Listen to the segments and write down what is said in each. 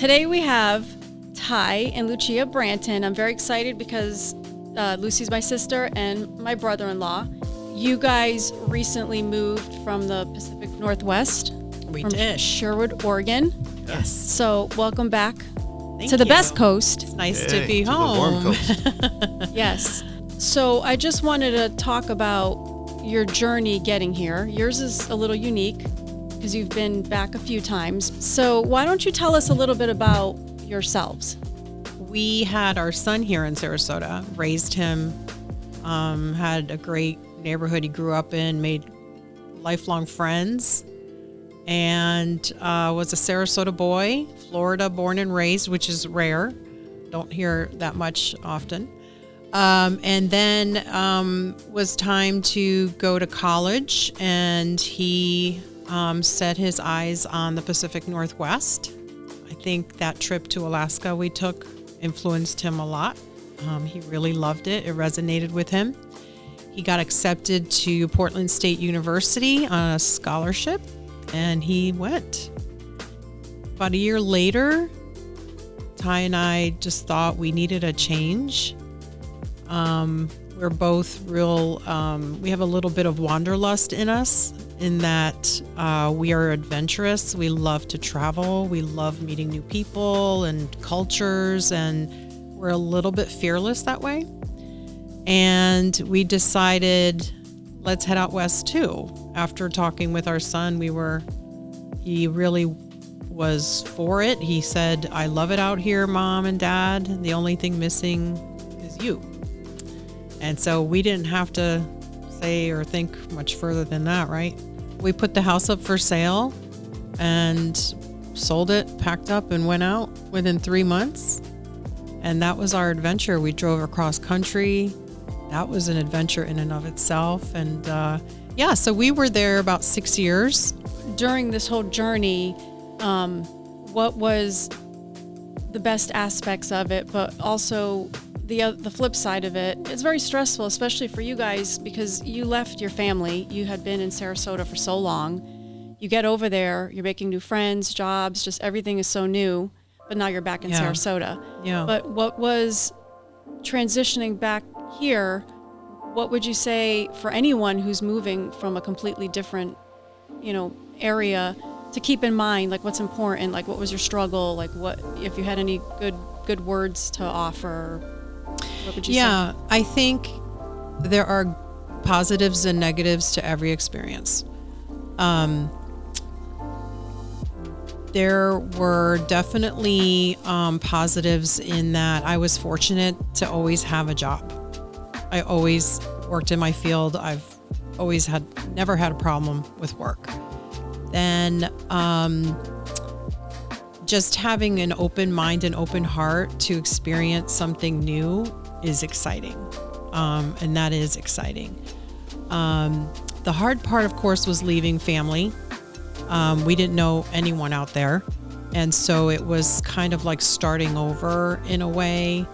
today we have Ty and Lucia Branton. I'm very excited because Lucy's my sister and my brother-in-law. You guys recently moved from the Pacific Northwest. We from did. Sherwood, Oregon. Yes. So welcome back Thank to the you. best coast. It's nice to be to home. the warm coast. Yes. So I just wanted to talk about your journey getting here. Yours is a little unique because you've been back a few times. So why don't you tell us a little bit about yourselves? We had our son here in Sarasota, raised him, had a great neighborhood he grew up in, made lifelong friends, and was a Sarasota boy, Florida born and raised, which is rare. Don't hear that much often. And then was time to go to college, and he set his eyes on the Pacific Northwest. I think that trip to Alaska we took influenced him a lot. He really loved it. It resonated with him. He got accepted to Portland State University on a scholarship, and he went. About a year later, Ty and I just thought we needed a change. We're both real, we have a little bit of wanderlust in us, in that we are adventurous. We love to travel. We love meeting new people and cultures, and we're a little bit fearless that way. And we decided, let's head out west too. After talking with our son, he really was for it. He said, I love it out here, Mom and Dad. The only thing missing is you. And so we didn't have to say or think much further than that, right? We put the house up for sale and sold it, packed up, and went out within 3 months. And that was our adventure. We drove across country. That was an adventure in and of itself. And so we were there about 6 years. During this whole journey, what was the best aspects of it, but also the flip side of it? It's very stressful, especially for you guys, because you left your family. You had been in Sarasota for so long. You get over there, you're making new friends, jobs, just everything is so new, but now you're back in Sarasota. Yeah. But what was transitioning back here? What would you say for anyone who's moving from a completely different, area, to keep in mind, like what's important, like what was your struggle, like what, if you had any good words to offer? What would you say? Yeah, I think there are positives and negatives to every experience. There were definitely positives in that I was fortunate to always have a job. I always worked in my field. I've always never had a problem with work. Then just having an open mind and open heart to experience something new is exciting. And that is exciting. The hard part, of course, was leaving family. We didn't know anyone out there. And so it was kind of like starting over in a way,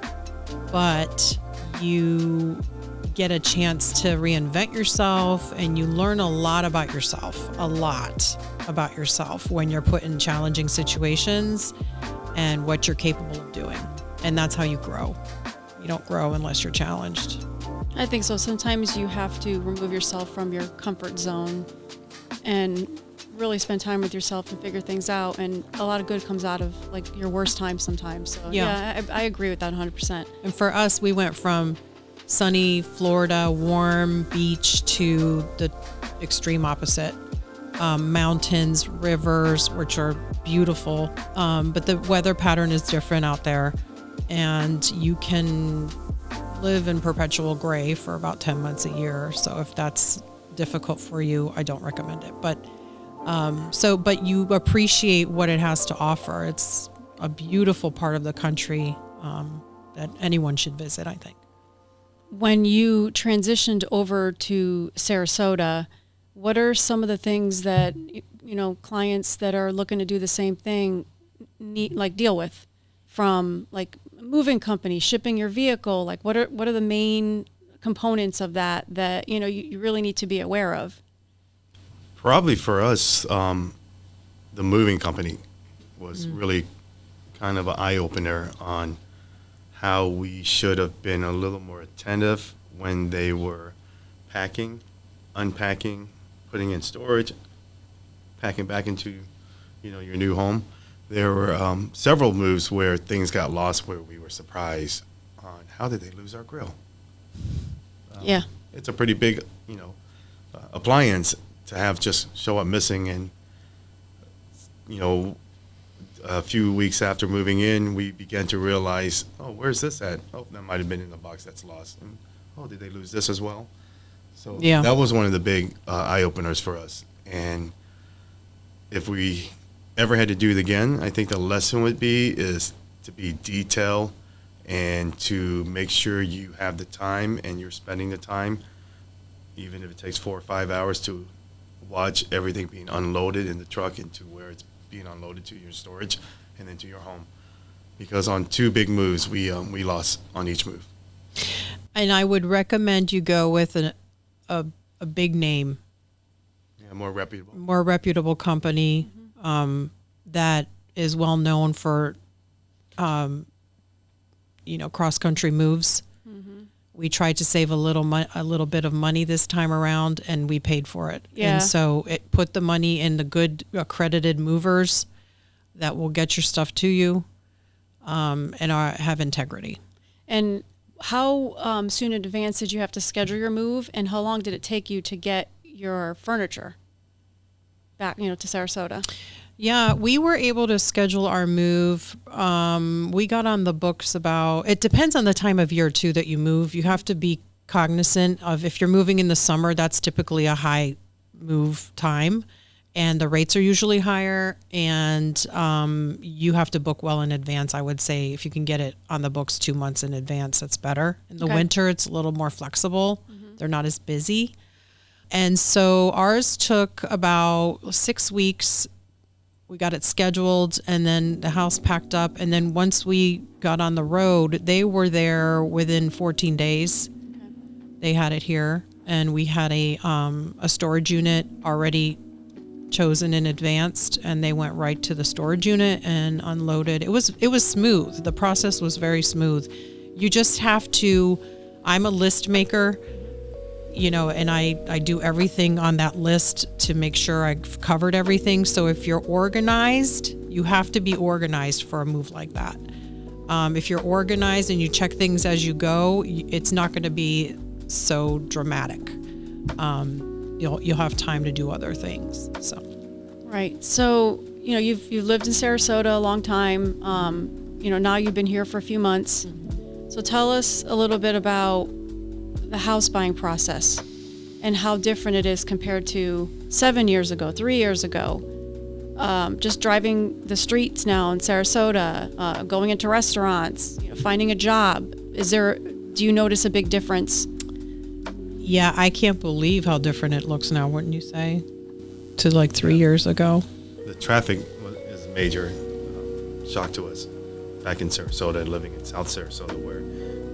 but you get a chance to reinvent yourself, and you learn a lot about yourself when you're put in challenging situations and what you're capable of doing. And that's how you grow. You don't grow unless you're challenged. I think so. Sometimes you have to remove yourself from your comfort zone and really spend time with yourself and figure things out. And a lot of good comes out of like your worst times sometimes. So I agree with that 100%. And for us, we went from sunny Florida, warm beach, to the extreme opposite. Mountains, rivers, which are beautiful. But the weather pattern is different out there. And you can live in perpetual gray for about 10 months a year. So if that's difficult for you, I don't recommend it. But but you appreciate what it has to offer. It's a beautiful part of the country that anyone should visit, I think. When you transitioned over to Sarasota, what are some of the things that, clients that are looking to do the same thing deal with, from like moving company, shipping your vehicle? Like what are the main components of that you really need to be aware of? Probably for us, the moving company was really kind of an eye-opener on how we should have been a little more attentive when they were packing, unpacking, putting in storage, packing back into, your new home. There were several moves where things got lost, where we were surprised on how did they lose our grill. Yeah. It's a pretty big, appliance to have just show up missing. And, a few weeks after moving in, we began to realize, oh, where's this at? Oh, that might have been in the box that's lost. And, oh, did they lose this as well? So that was one of the big eye-openers for us. And if we ever had to do it again, I think the lesson would be is to be detailed and to make sure you have the time and you're spending the time, even if it takes 4 or 5 hours, to watch everything being unloaded in the truck into where it's being unloaded to your storage and then to your home. Because on 2 big moves, we lost on each move. And I would recommend you go with a big name. Yeah, more reputable. More reputable company that is well known for, cross-country moves. We tried to save a little bit of money this time around, and we paid for it. Yeah. And so it put the money in the good accredited movers that will get your stuff to you, and have integrity. And how soon in advance did you have to schedule your move, and how long did it take you to get your furniture back, to Sarasota? Yeah, we were able to schedule our move. We got on the books it depends on the time of year too that you move. You have to be cognizant of, if you're moving in the summer, that's typically a high move time and the rates are usually higher, and you have to book well in advance. I would say if you can get it on the books 2 months in advance, that's better. In the winter, it's a little more flexible. They're not as busy. And so ours took about 6 weeks. We got it scheduled, and then the house packed up. And then once we got on the road, they were there within 14 days. Okay. They had it here, and we had a storage unit already chosen in advance, and they went right to the storage unit and unloaded. It was smooth. The process was very smooth. You just have to. I'm a list maker. And I do everything on that list to make sure I've covered everything. So if you're organized, you have to be organized for a move like that. If you're organized and you check things as you go, it's not going to be so dramatic. You'll have time to do other things. So, right. So you've lived in Sarasota a long time. Now you've been here for a few months. So tell us a little bit about the house buying process and how different it is compared to 7 years ago, 3 years ago. Just driving the streets now in Sarasota, going into restaurants, finding a job. Do you notice a big difference? Yeah, I can't believe how different it looks now, wouldn't you say? To like 3 years ago. The traffic is a major shock to us back in Sarasota, living in South Sarasota, where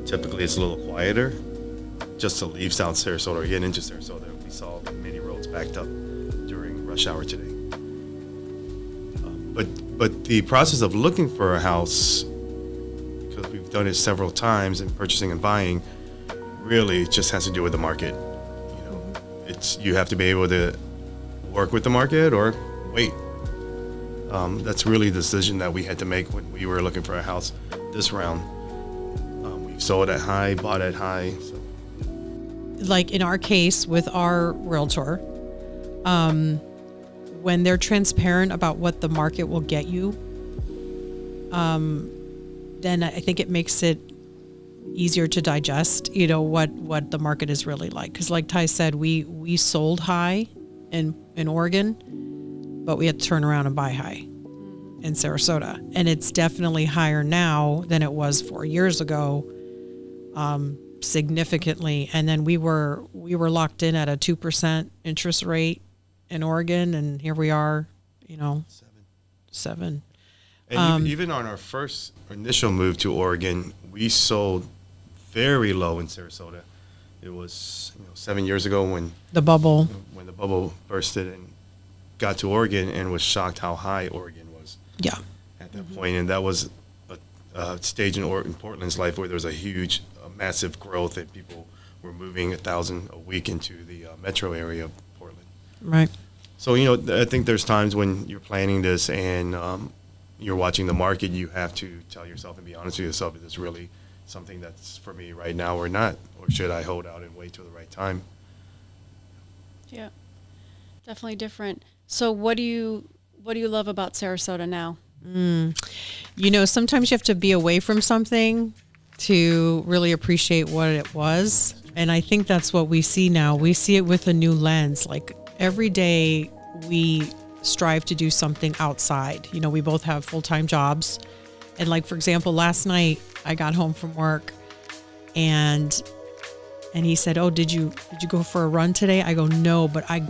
typically it's a little quieter. Just to leave South Sarasota or get into Sarasota, we saw many roads backed up during rush hour today. But the process of looking for a house, because we've done it several times in purchasing and buying, really just has to do with the market. You have to be able to work with the market or wait. That's really the decision that we had to make when we were looking for a house this round. We've sold at high, bought at high. So. Like in our case with our realtor, when they're transparent about what the market will get you, then I think it makes it easier to digest, what the market is really like. Because like Ty said, we sold high in Oregon, but we had to turn around and buy high in Sarasota. And it's definitely higher now than it was 4 years ago. Significantly. And then we were locked in at a 2% interest rate in Oregon, and here we are, 7. And even on our first initial move to Oregon, we sold very low in Sarasota. It was 7 years ago when the bubble bursted, and got to Oregon and was shocked how high Oregon was. Yeah. At at that point, and that was a stage in Portland's life where there was a massive growth, and people were moving 1,000 a week into the metro area of Portland. Right. So, I think there's times when you're planning this and you're watching the market, you have to tell yourself and be honest with yourself, is this really something that's for me right now or not? Or should I hold out and wait till the right time? Yeah, definitely different. So what do you love about Sarasota now? Sometimes you have to be away from something to really appreciate what it was. And I think that's what we see now. We see it with a new lens. Like every day we strive to do something outside. We both have full-time jobs. And like, for example, last night I got home from work and he said, "Oh, did you go for a run today?" I go, "No, but I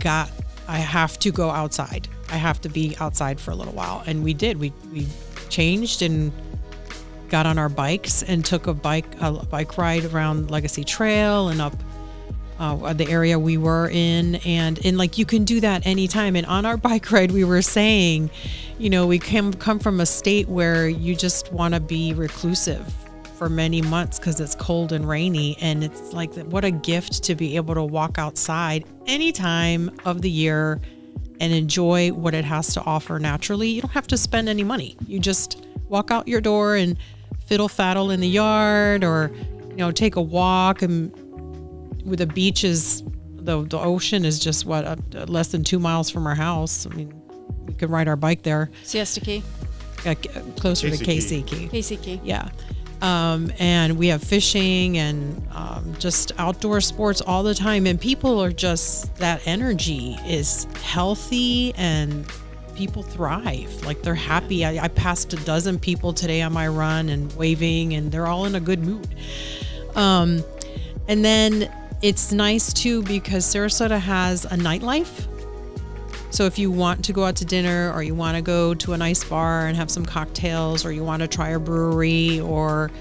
have to go outside. I have to be outside for a little while." And we did. We changed and got on our bikes and took a bike ride around Legacy Trail and up the area we were in. And like, you can do that anytime. And on our bike ride, we were saying, we come from a state where you just want to be reclusive for many months because it's cold and rainy. And it's like, what a gift to be able to walk outside any time of the year and enjoy what it has to offer naturally. You don't have to spend any money. You just walk out your door and fiddle-faddle in the yard, or take a walk. And with the beaches, the ocean is just less than 2 miles from our house. I mean, we could ride our bike there. Siesta Key? Closer to KC Key. KC Key. Yeah. And we have fishing and just outdoor sports all the time. And people are just, that energy is healthy and people thrive. Like, they're happy. I passed a dozen people today on my run and waving, and they're all in a good mood. And then it's nice too because Sarasota has a nightlife. So if you want to go out to dinner, or you want to go to a nice bar and have some cocktails, or you want to try a brewery, or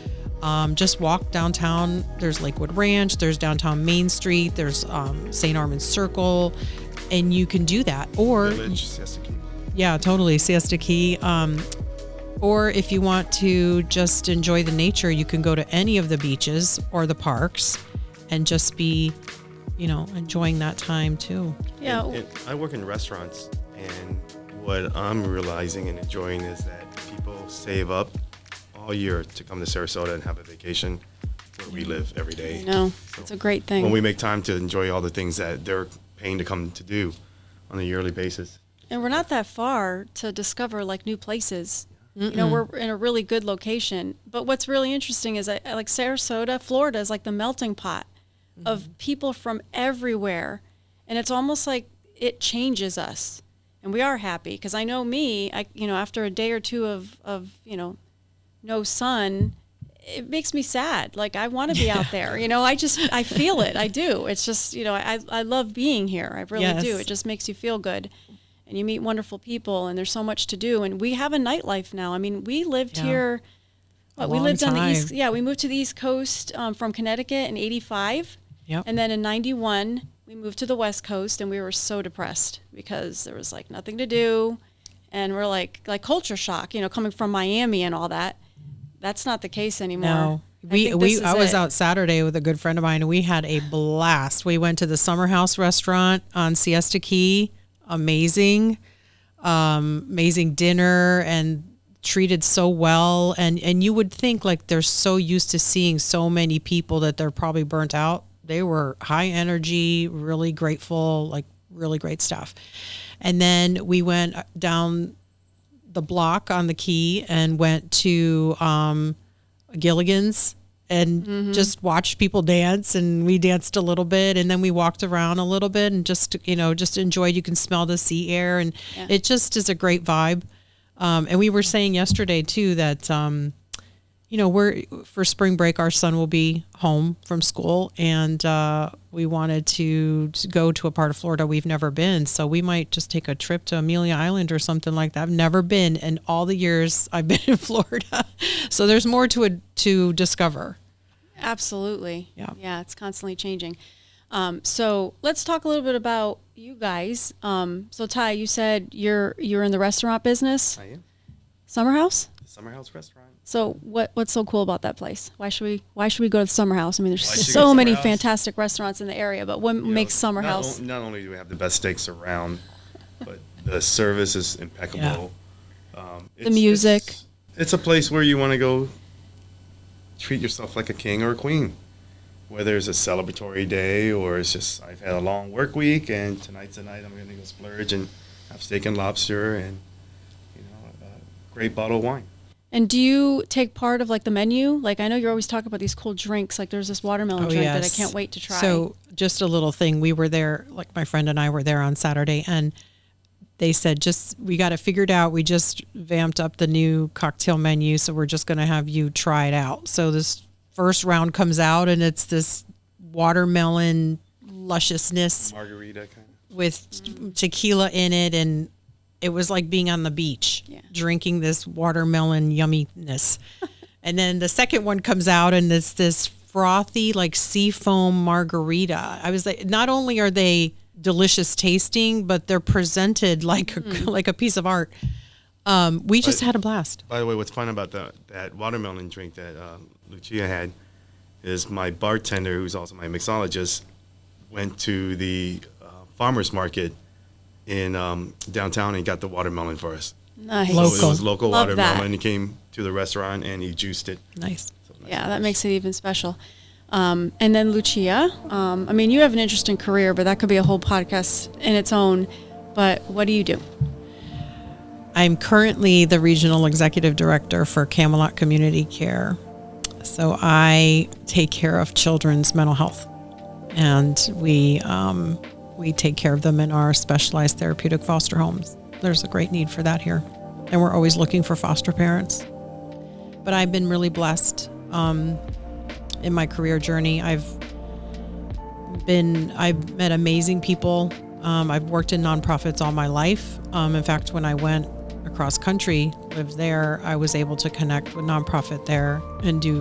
just walk downtown, there's Lakewood Ranch, there's downtown Main Street, there's St. Armand's Circle, and you can do that. Or Village, Siesta Key. Yeah, totally, Siesta Key. Or if you want to just enjoy the nature, you can go to any of the beaches or the parks and just be, enjoying that time too. Yeah. And I work in restaurants, and what I'm realizing and enjoying is that people save up all year to come to Sarasota and have a vacation where we live every day. No, it's a great thing. When we make time to enjoy all the things that they're paying to come to do on a yearly basis. And we're not that far to discover like new places. We're in a really good location. But what's really interesting is I like Sarasota, Florida is like the melting pot of people from everywhere. And it's almost like it changes us. And we are happy because I know me, after a day or two of no sun, it makes me sad. Like, I want to be out there. I feel it. I do. It's just, I love being here. I really do. It just makes you feel good. And you meet wonderful people, and there's so much to do. And we have a nightlife now. I mean, we lived here. We lived on the East. Yeah, we moved to the East Coast from Connecticut in '85. Yep. And then in '91, we moved to the West Coast, and we were so depressed because there was like nothing to do. And we're like culture shock, coming from Miami and all that. That's not the case anymore. No. I was out Saturday with a good friend of mine, and we had a blast. We went to the Summer House restaurant on Siesta Key. Amazing dinner, and treated so well. And you would think like they're so used to seeing so many people that they're probably burnt out. They were high energy, really grateful, like really great stuff. And then we went down the block on the Key and went to Gilligan's and just watched people dance, and we danced a little bit, and then we walked around a little bit and just enjoyed. You can smell the sea air, and it just is a great vibe. And we were saying yesterday too that we're for spring break, our son will be home from school, and we wanted to go to a part of Florida we've never been, so we might just take a trip to Amelia Island or something like that. I've never been in all the years I've been in Florida, so there's more to discover. Absolutely. Yeah, it's constantly changing. So let's talk a little bit about you guys. So Ty, you said you're in the restaurant business. I am. Summer House? Summer House Restaurant. So what's so cool about that place? Why should we go to the Summer House? I mean, there's Why should we go so to many Summer House? fantastic restaurants in the area, but what makes Summer House? Not only do we have the best steaks around, but the service is impeccable. The music. It's a place where you want to go treat yourself like a king or a queen. Whether it's a celebratory day or it's just I've had a long work week and tonight's the night I'm going to go splurge and have steak and lobster and a great bottle of wine. And do you take part of like the menu? Like I know you're always talking about these cool drinks. Like there's this watermelon drink that I can't wait to try. So just a little thing. We were there, like my friend and I were there on Saturday, and they said, we got it figured out. We just vamped up the new cocktail menu, so we're just going to have you try it out. So this first round comes out, and it's this watermelon lusciousness. Margarita kind of. With tequila in it, and it was like being on the beach, drinking this watermelon yumminess. And then the second one comes out, and it's this frothy, like seafoam margarita. I was like, not only are they delicious tasting, but they're presented like a piece of art. We just had a blast. By the way, what's fun about that watermelon drink that Lucia had is my bartender, who's also my mixologist, went to the farmer's market in downtown and got the watermelon for us. Nice. So it was local Love watermelon. that. He came to the restaurant and he juiced it. Nice. So Yeah, that makes it even special. And then Lucia, I mean, you have an interesting career, but that could be a whole podcast in its own. But what do you do? I'm currently the regional executive director for Camelot Community Care. So I take care of children's mental health, and we take care of them in our specialized therapeutic foster homes. There's a great need for that here, and we're always looking for foster parents. But I've been really blessed in my career journey. I've met amazing people. I've worked in nonprofits all my life. In fact, when I went across country, lived there, I was able to connect with nonprofit there and do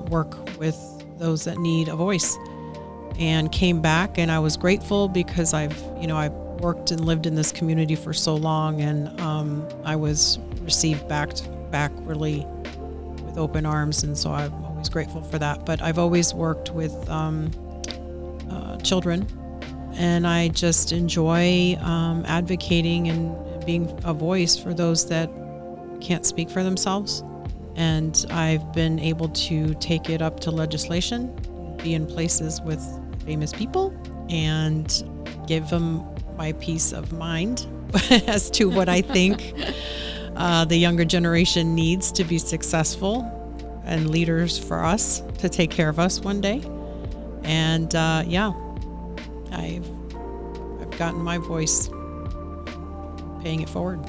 work with those that need a voice. And came back, and I was grateful because I've worked and lived in this community for so long, and I was received back really with open arms, and so I'm always grateful for that. But I've always worked with children, and I just enjoy advocating and being a voice for those that can't speak for themselves. And I've been able to take it up to legislation, be in places with famous people, and give them my peace of mind as to what I think the younger generation needs to be successful and leaders for us to take care of us one day. And I've gotten my voice, paying it forward.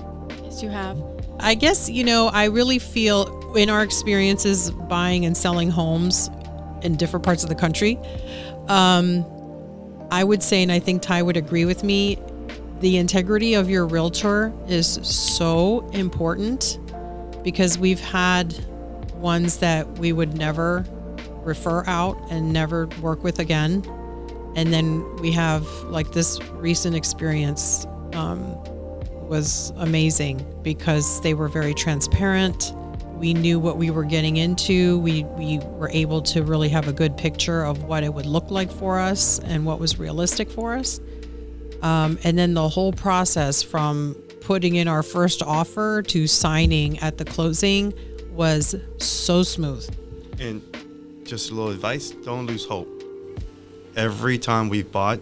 Yes, you have. I guess, I really feel in our experiences buying and selling homes in different parts of the country, I would say, and I think Ty would agree with me, the integrity of your realtor is so important, because we've had ones that we would never refer out and never work with again. And then we have like this recent experience was amazing because they were very transparent. We knew what we were getting into. We were able to really have a good picture of what it would look like for us and what was realistic for us. And then the whole process from putting in our first offer to signing at the closing was so smooth. And just a little advice, don't lose hope. Every time we bought,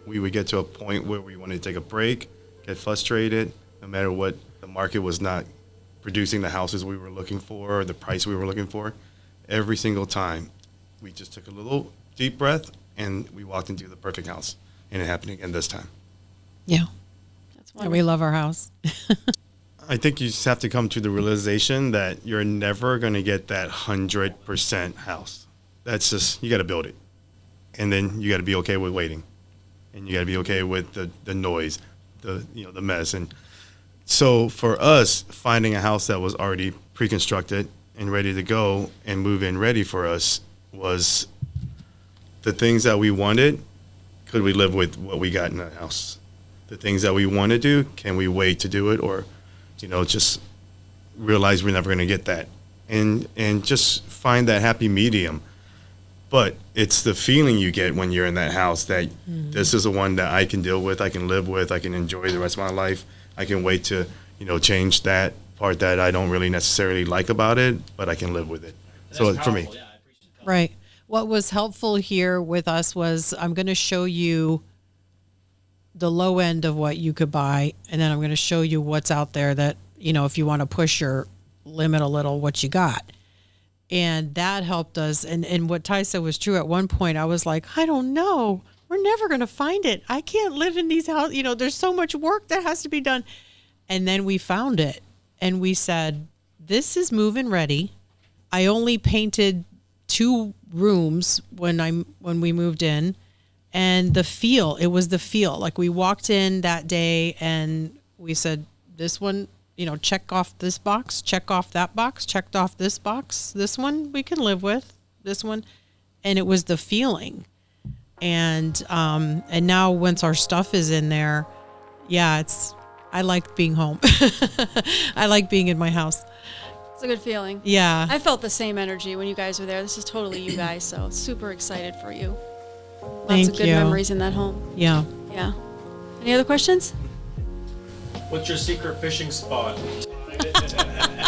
we would get to a point where we wanted to take a break, get frustrated, no matter what, the market was not producing the houses we were looking for or the price we were looking for. Every single time, we just took a little deep breath and we walked into the perfect house. And it happened again this time. Yeah. That's wonderful. We love our house. I think you just have to come to the realization that you're never going to get that 100% house. That's just, you got to build it. And then you got to be okay with waiting. And you got to be okay with the noise, the mess. And so for us, finding a house that was already pre-constructed and ready to go and move in ready for us was the things that we wanted. Could we live with what we got in the house? the things that we want to do, can we wait to do it, or, just realize we're never going to get that, and just find that happy medium. But it's the feeling you get when you're in that house that this is the one that I can deal with, I can live with, I can enjoy the rest of my life. I can wait to, change that part that I don't really necessarily like about it, but I can live with it. So for me. Yeah, I appreciate the Right. What was helpful here with us was I'm going to show you the low end of what you could buy, and then I'm going to show you what's out there that, if you want to push your limit a little, what you got. And that helped us. And what Ty said was true. At one point, I was like, I don't know. We're never going to find it. I can't live in these houses. There's so much work that has to be done. And then we found it. And we said, this is move-in ready. I only painted 2 rooms when we moved in. And it was the feel. Like we walked in that day and we said, this one, check off this box, check off that box, checked off this box. This one we can live with, this one. And it was the feeling. And now once our stuff is in there, I like being home. I like being in my house. It's a good feeling. Yeah. I felt the same energy when you guys were there. This is totally you guys, so super excited for you. Lots of good memories in that home. Yeah. Yeah. Any other questions? What's your secret fishing spot?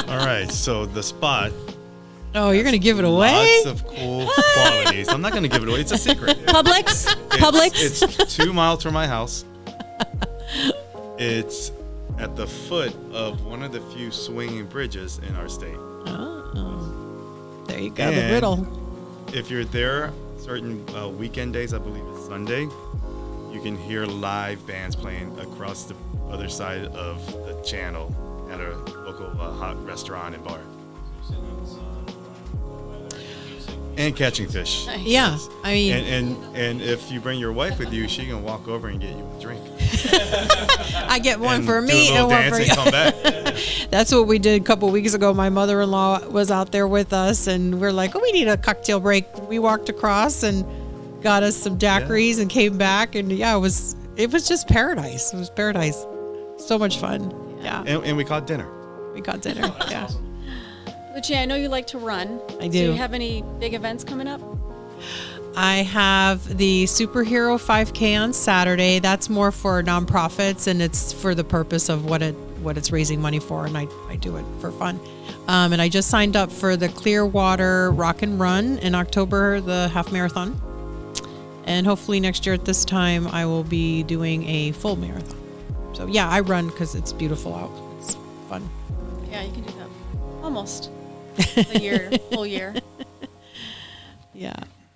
All right, so the spot. Oh, you're going to give it away? Lots of cool qualities. I'm not going to give it away. It's a secret. Publix? It's 2 miles from my house. It's at the foot of one of the few swinging bridges in our state. Oh, there you go, the And riddle. if you're there certain weekend days, I believe it's Sunday, you can hear live bands playing across the other side of the channel at a local hot restaurant and bar. And catching fish. Nice. Yeah, I mean, And if you bring your wife with you, she can walk over and get you a drink. I get one and for do me a little and one dance for and you. come back. That's what we did a couple weeks ago. My mother-in-law was out there with us, and we're like, "Oh, we need a cocktail break." We walked across and got us some daiquiris and came back, and it was just paradise. It was paradise. So much fun. Yeah, And we caught dinner. we got dinner. Yeah, Awesome. Lucia, I know you like to run. I Do do. you have any big events coming up? I have the superhero 5K on Saturday. That's more for nonprofits, and it's for the purpose of what it's raising money for, and I do it for fun. And I just signed up for the Clearwater Rock and Run in October, the half marathon. And hopefully next year at this time, I will be doing a full marathon. So yeah, I run because it's beautiful out. It's fun. Yeah, you can do that. Almost. A year, full year. Yeah.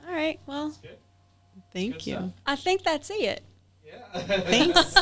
All right. Well, Thank Good you. stuff. I think that's it. Yeah. Thanks.